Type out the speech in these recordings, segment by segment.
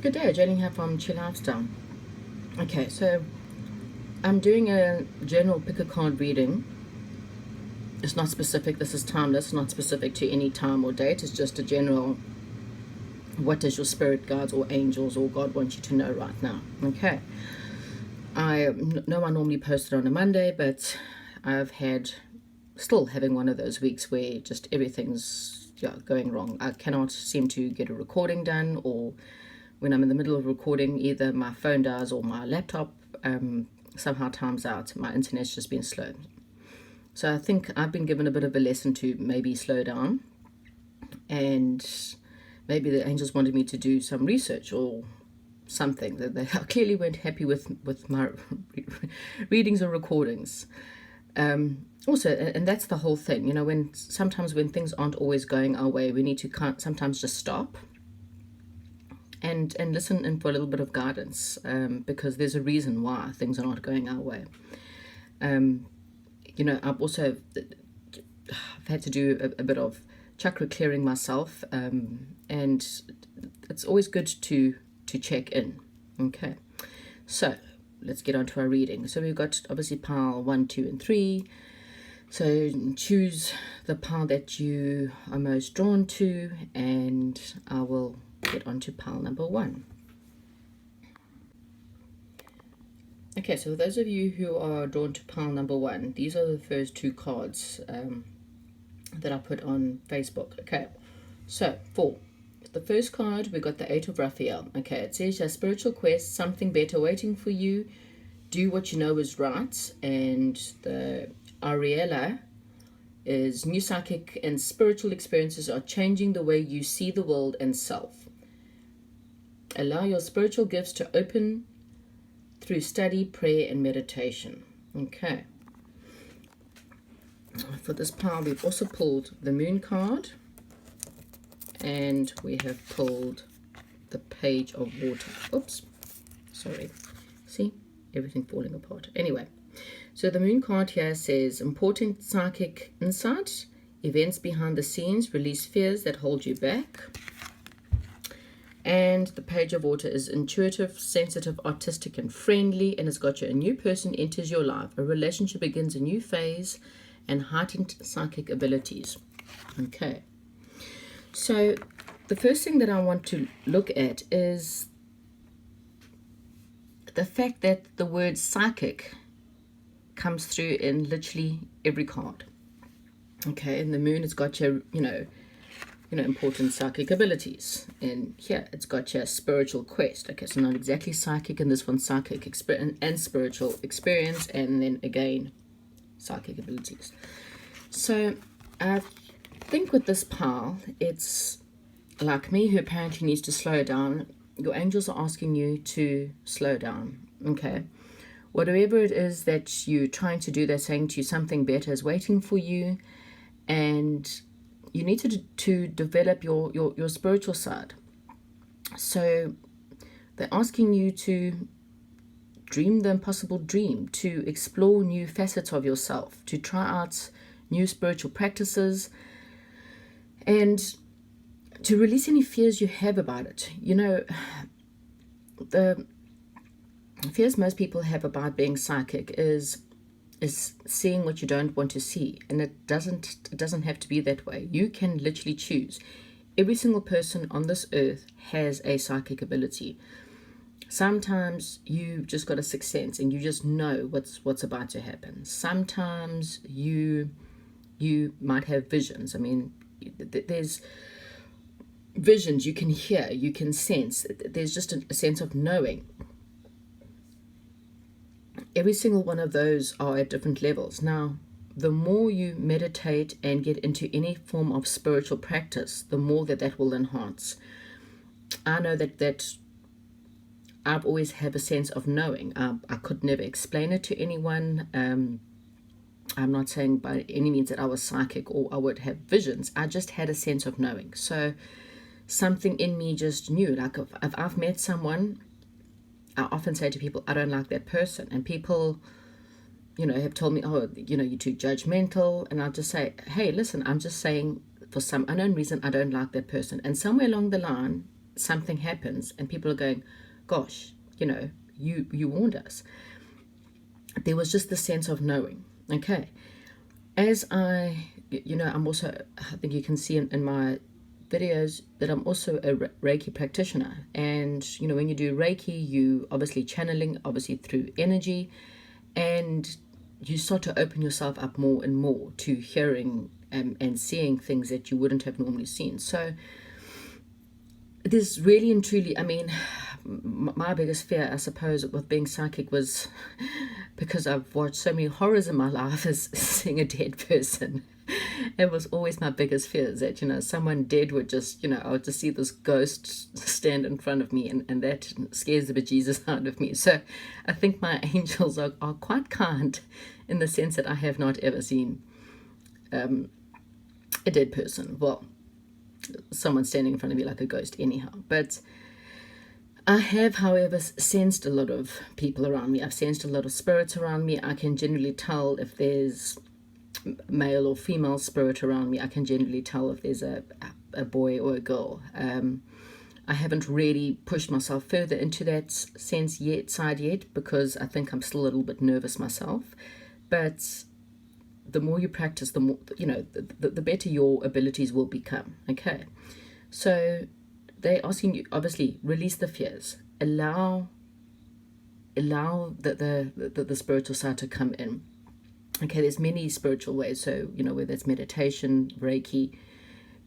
Good day, Jenny here from Chill Lifestyle. Okay, so I'm doing a general pick a card reading. It's not specific, this is timeless, not specific to any time or date. It's just a general, what does your spirit guides or angels or God want you to know right now? Okay. I know I normally post it on a Monday, but I've still having one of those weeks where just everything's going wrong. I cannot seem to get a recording done, or when I'm in the middle of recording, either my phone does or my laptop somehow times out. My internet's just been slow. So I think I've been given a bit of a lesson to maybe slow down, and maybe the angels wanted me to do some research or something. That they clearly weren't happy with my readings or recordings. Also, and that's the whole thing, when sometimes when things aren't always going our way, we need to sometimes just stop and listen in for a little bit of guidance, because there's a reason why things are not going our way. I've had to do a bit of chakra clearing myself, and it's always good to check in. Okay, so let's get on to our reading. So we've got obviously pile 1, 2, and 3. So choose the pile that you are most drawn to, and I will get on to pile number 1. Okay, so for those of you who are drawn to pile number 1, these are the first 2 cards that I put on Facebook. Okay, so for the first card, we got the 8 of Raphael. Okay, it says your spiritual quest, something better waiting for you. Do what you know is right. And the Ariella is new psychic and spiritual experiences are changing the way you see the world and self. Allow your spiritual gifts to open through study, prayer, and meditation. Okay. For this pile, we've also pulled the Moon card, and we have pulled the Page of Water. Oops, sorry. See, everything falling apart. Anyway, so the Moon card here says important psychic insight, events behind the scenes, release fears that hold you back. And the Page of Water is intuitive, sensitive, artistic, and friendly, and it's got you a new person enters your life. A relationship begins a new phase and heightened psychic abilities. Okay. So the first thing that I want to look at is the fact that the word psychic comes through in literally every card. Okay, and the Moon has got your, important psychic abilities. And here it's got your spiritual quest. Okay, so not exactly psychic, and this one's psychic experience and spiritual experience, and then again, psychic abilities. So I think with this pile, it's like me who apparently needs to slow down. Your angels are asking you to slow down. Okay, whatever it is that you're trying to do, they're saying to you something better is waiting for you, and you need to develop your spiritual side. So they're asking you to dream the impossible dream, to explore new facets of yourself, to try out new spiritual practices, and to release any fears you have about it. The fears most people have about being psychic is seeing what you don't want to see, and it doesn't have to be that way. You can literally choose. Every single person on this earth has a psychic ability. Sometimes you've just got a sixth sense and you just know what's about to happen. Sometimes you might have visions. I mean, there's visions you can hear, you can sense. There's just a sense of knowing. Every single one of those are at different levels. Now, the more you meditate and get into any form of spiritual practice, the more that will enhance. I know that I've always had a sense of knowing. I could never explain it to anyone. I'm not saying by any means that I was psychic or I would have visions. I just had a sense of knowing. So something in me just knew. Like if I've met someone, I often say to people, I don't like that person. And people, have told me, oh, you're too judgmental. And I'll just say, hey, listen, I'm just saying for some unknown reason, I don't like that person. And somewhere along the line, something happens and people are going, gosh, you warned us. There was just the sense of knowing. Okay. As I'm also, I think you can see in my videos that I'm also a Reiki practitioner. And, when you do Reiki, you obviously channeling, obviously through energy, and you start to open yourself up more and more to hearing and seeing things that you wouldn't have normally seen. So there's really and truly, my biggest fear, I suppose, with being psychic was because I've watched so many horrors in my life, is seeing a dead person. It was always my biggest fear, is that, someone dead would just, I would just see this ghost stand in front of me, and that scares the bejesus out of me. So I think my angels are quite kind, in the sense that I have not ever seen a dead person. Well, someone standing in front of me like a ghost anyhow. But I have, however, sensed a lot of people around me. I've sensed a lot of spirits around me. I can generally tell if there's male or female spirit around me. I can generally tell if there's a boy or a girl. I haven't really pushed myself further into that side yet, because I think I'm still a little bit nervous myself. But the more you practice, the more, the better your abilities will become. Okay. So they're asking you, obviously, release the fears. Allow the spiritual side to come in. Okay, there's many spiritual ways. So, whether it's meditation, Reiki,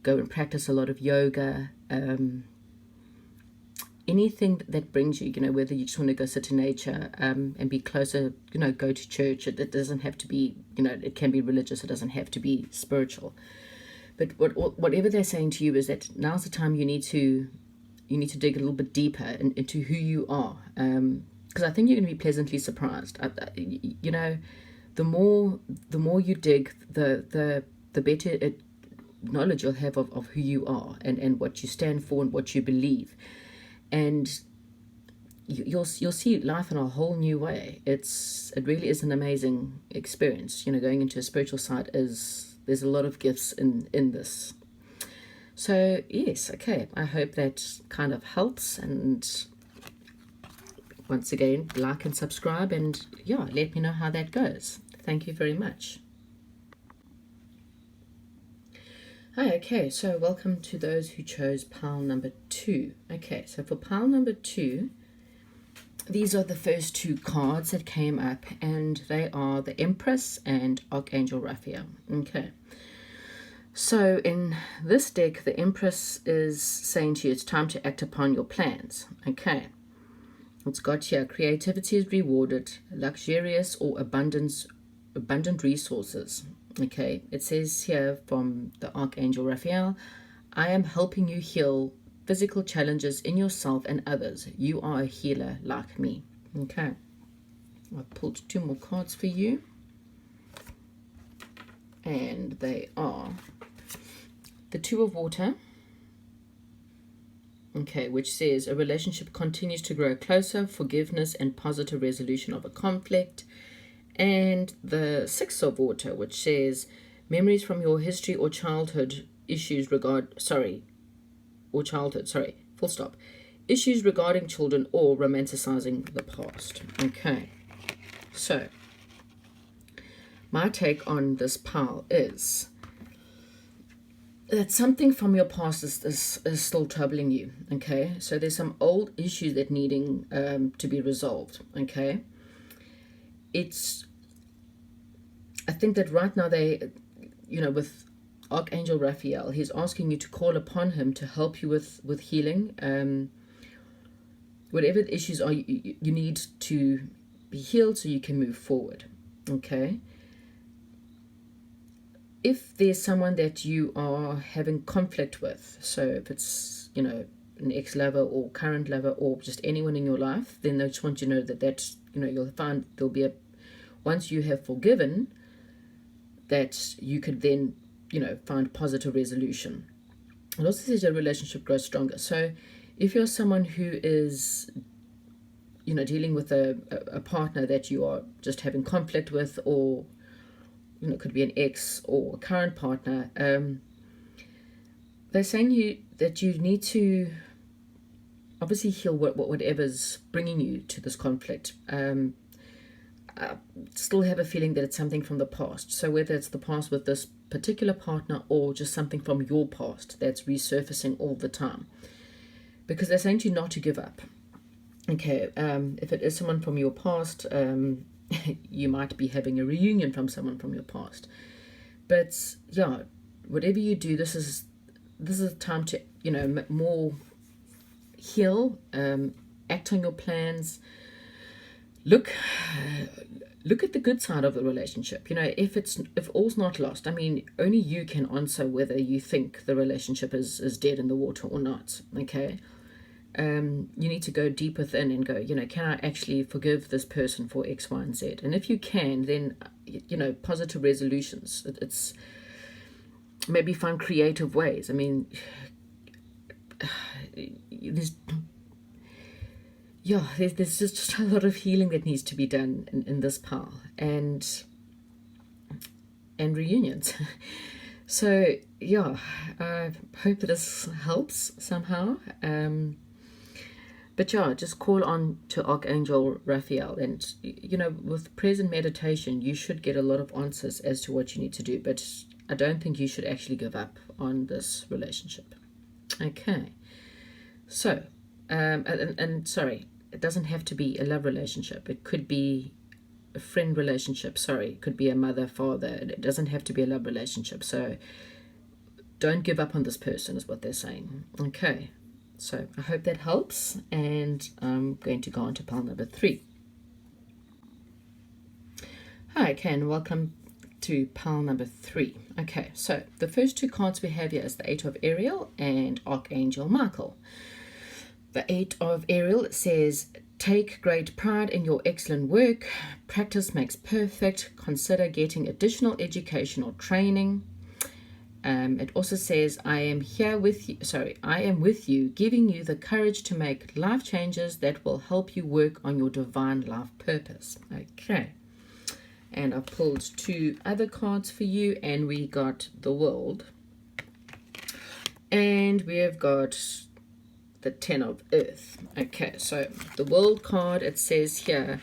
go and practice a lot of yoga, anything that brings you, whether you just want to go sit in nature and be closer, go to church. It doesn't have to be, it can be religious. It doesn't have to be spiritual. But whatever they're saying to you is that now's the time you need to dig a little bit deeper into who you are. Because I think you're going to be pleasantly surprised. The more you dig, the better knowledge you'll have of who you are and what you stand for and what you believe. And you'll see life in a whole new way. It really is an amazing experience. Going into a spiritual side there's a lot of gifts in this. So yes, okay. I hope that kind of helps. And once again, like and subscribe, and let me know how that goes. Thank you very much. Hi, okay, so welcome to those who chose pile number 2. Okay, so for pile number 2, these are the first 2 cards that came up, and they are the Empress and Archangel Raphael. Okay, so in this deck, the Empress is saying to you, it's time to act upon your plans. Okay, it's got here, creativity is rewarded, luxurious or abundant resources. Okay, it says here from the Archangel Raphael, I am helping you heal physical challenges in yourself and others. You are a healer like me. Okay, I've pulled 2 more cards for you, and they are the 2 of Water, okay, which says a relationship continues to grow closer, forgiveness and positive resolution of a conflict. And the 6 of Water, which says memories from your history or childhood issues full stop, issues regarding children or romanticizing the past. Okay, so my take on this pile is that something from your past is still troubling you. Okay, so there's some old issues that needing to be resolved. Okay, I think that right now they, with Archangel Raphael, he's asking you to call upon him to help you with healing. Whatever the issues are, you need to be healed so you can move forward. Okay. If there's someone that you are having conflict with, so if it's, an ex-lover or current lover or just anyone in your life, then I just want you to know that you'll find there'll be once you have forgiven, that you could then, find positive resolution. It also says your relationship grows stronger. So if you're someone who is, dealing with a partner that you are just having conflict with, or, it could be an ex or a current partner, they're saying that you need to obviously heal whatever's bringing you to this conflict. I still have a feeling that it's something from the past. So whether it's the past with this particular partner or just something from your past that's resurfacing all the time. Because they're saying to you not to give up. Okay, if it is someone from your past, you might be having a reunion from someone from your past. But yeah, whatever you do, this is a time to, more heal, act on your plans. Look at the good side of the relationship. If all's not lost, I mean, only you can answer whether you think the relationship is dead in the water or not. Okay. You need to go deep within and go, can I actually forgive this person for X, Y, and Z? And if you can, then, positive resolutions. It's maybe find creative ways. I mean, there's just a lot of healing that needs to be done in this pile and reunions. So, yeah, I hope that this helps somehow. But yeah, just call on to Archangel Raphael. And, with present meditation, you should get a lot of answers as to what you need to do. But I don't think you should actually give up on this relationship. Okay. So, and sorry, it doesn't have to be a love relationship. It could be a friend relationship. Sorry, it could be a mother, father. It doesn't have to be a love relationship. So don't give up on this person is what they're saying. Okay. So I hope that helps, and I'm going to go on to pile number 3. Hi, Ken. Welcome to pile number 3. Okay, so the first 2 cards we have here is the 8 of Ariel and Archangel Michael. The 8 of Ariel says, take great pride in your excellent work. Practice makes perfect. Consider getting additional education or training. It also says, I am with you, giving you the courage to make life changes that will help you work on your divine life purpose. Okay. And I pulled 2 other cards for you, and we got the World. And we have got the 10 of Earth. Okay, so the World card, it says here,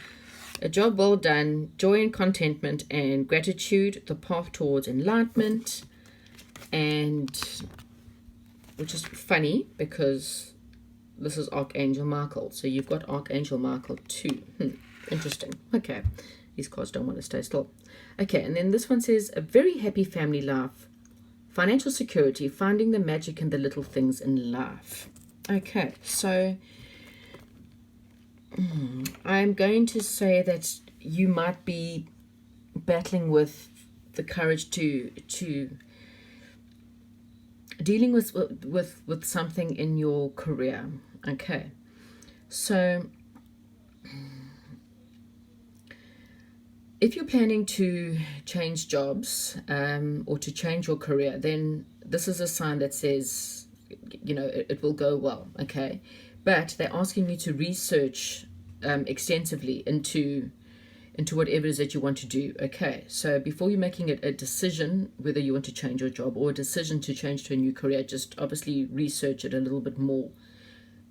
a job well done, joy and contentment and gratitude, the path towards enlightenment. And which is funny because this is Archangel Michael, so you've got Archangel Michael too. Interesting. Okay, these cards don't want to stay still. Okay, and then this one says a very happy family life, financial security, finding the magic in the little things in life. Okay, so I'm going to say that you might be battling with the courage to dealing with something in your career. Okay, so if you're planning to change jobs or to change your career, then this is a sign that says, it will go well. Okay, but they're asking you to research extensively into whatever it is that you want to do. Okay, so before you're making a decision whether you want to change your job or a decision to change to a new career, just obviously research it a little bit more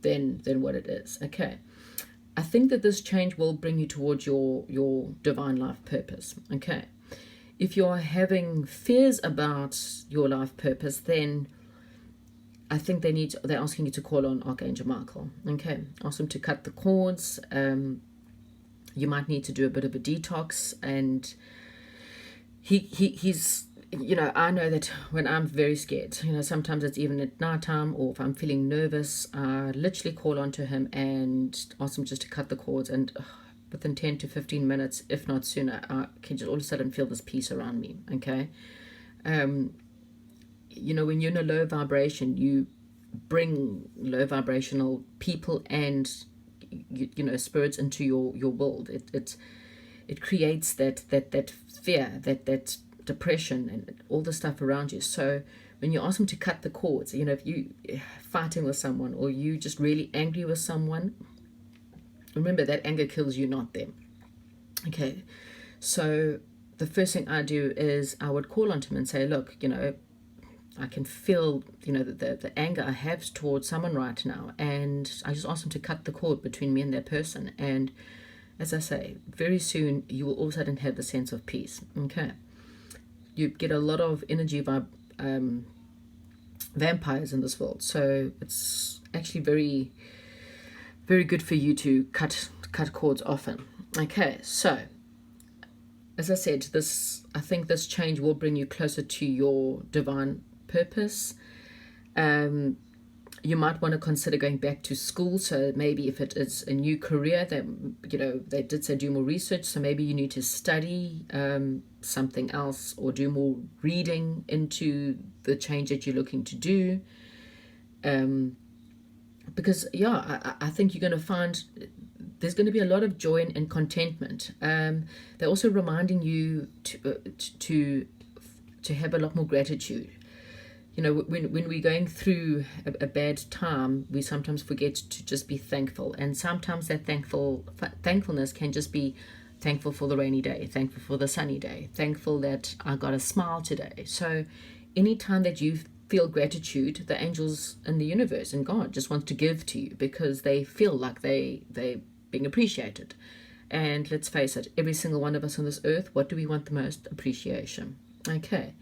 than what it is. Okay, I think that this change will bring you towards your divine life purpose. Okay, if you're having fears about your life purpose, then I think they're asking you to call on Archangel Michael. Okay, ask him to cut the cords. You might need to do a bit of a detox, and he's, I know that when I'm very scared, sometimes it's even at nighttime, or if I'm feeling nervous, I literally call onto him and ask him just to cut the cords, and within 10 to 15 minutes, if not sooner, I can just all of a sudden feel this peace around me. Okay, when you're in a low vibration, you bring low vibrational people and spirits into your world. It creates that fear, that depression, and all the stuff around you. So when you ask them to cut the cords, if you fighting with someone or you just really angry with someone, remember that anger kills you, not them. Okay, so the first thing I do is I would call on him and say, look, I can feel, the anger I have towards someone right now, and I just ask them to cut the cord between me and that person. And as I say, very soon you will all of a sudden have the sense of peace. Okay, you get a lot of energy vampires in this world, so it's actually very, very good for you to cut cords often. Okay, so as I said, I think this change will bring you closer to your divine purpose. You might want to consider going back to school. So maybe if it is a new career, that they did say do more research. So maybe you need to study something else or do more reading into the change that you're looking to do. Because I think you're going to find there's going to be a lot of joy and contentment. They're also reminding you to have a lot more gratitude. When we're going through a bad time, we sometimes forget to just be thankful. And sometimes that thankfulness can just be thankful for the rainy day, thankful for the sunny day, thankful that I got a smile today. So anytime that you feel gratitude, the angels in the universe and God just want to give to you because they feel like they're being appreciated. And let's face it, every single one of us on this earth, what do we want the most? Appreciation. Okay.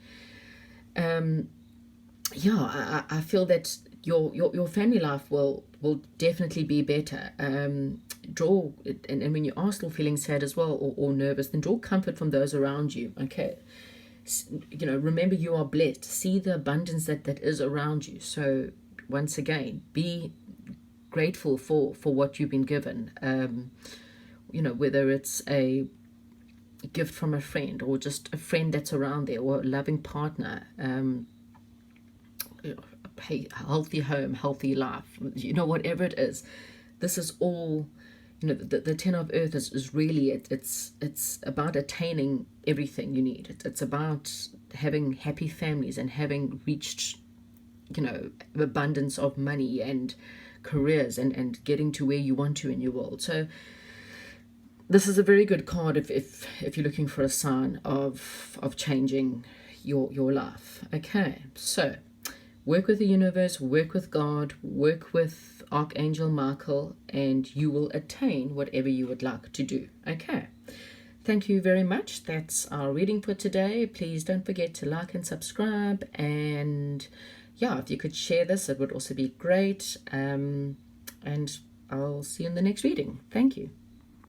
I feel that your family life will definitely be better. And when you are still feeling sad as well or nervous, then draw comfort from those around you. Okay, remember you are blessed. See the abundance that is around you. So once again, be grateful for what you've been given. Whether it's a gift from a friend or just a friend that's around there or a loving partner. A healthy home, healthy life, whatever it is. This is all, the 10 of earth is really, it's about attaining everything you need. It's about having happy families and having reached, abundance of money and careers and getting to where you want to in your world. So this is a very good card if you're looking for a sign of changing your life. Okay, so work with the universe, work with God, work with Archangel Michael, and you will attain whatever you would like to do. Okay. Thank you very much. That's our reading for today. Please don't forget to like and subscribe. And if you could share this, it would also be great. And I'll see you in the next reading. Thank you.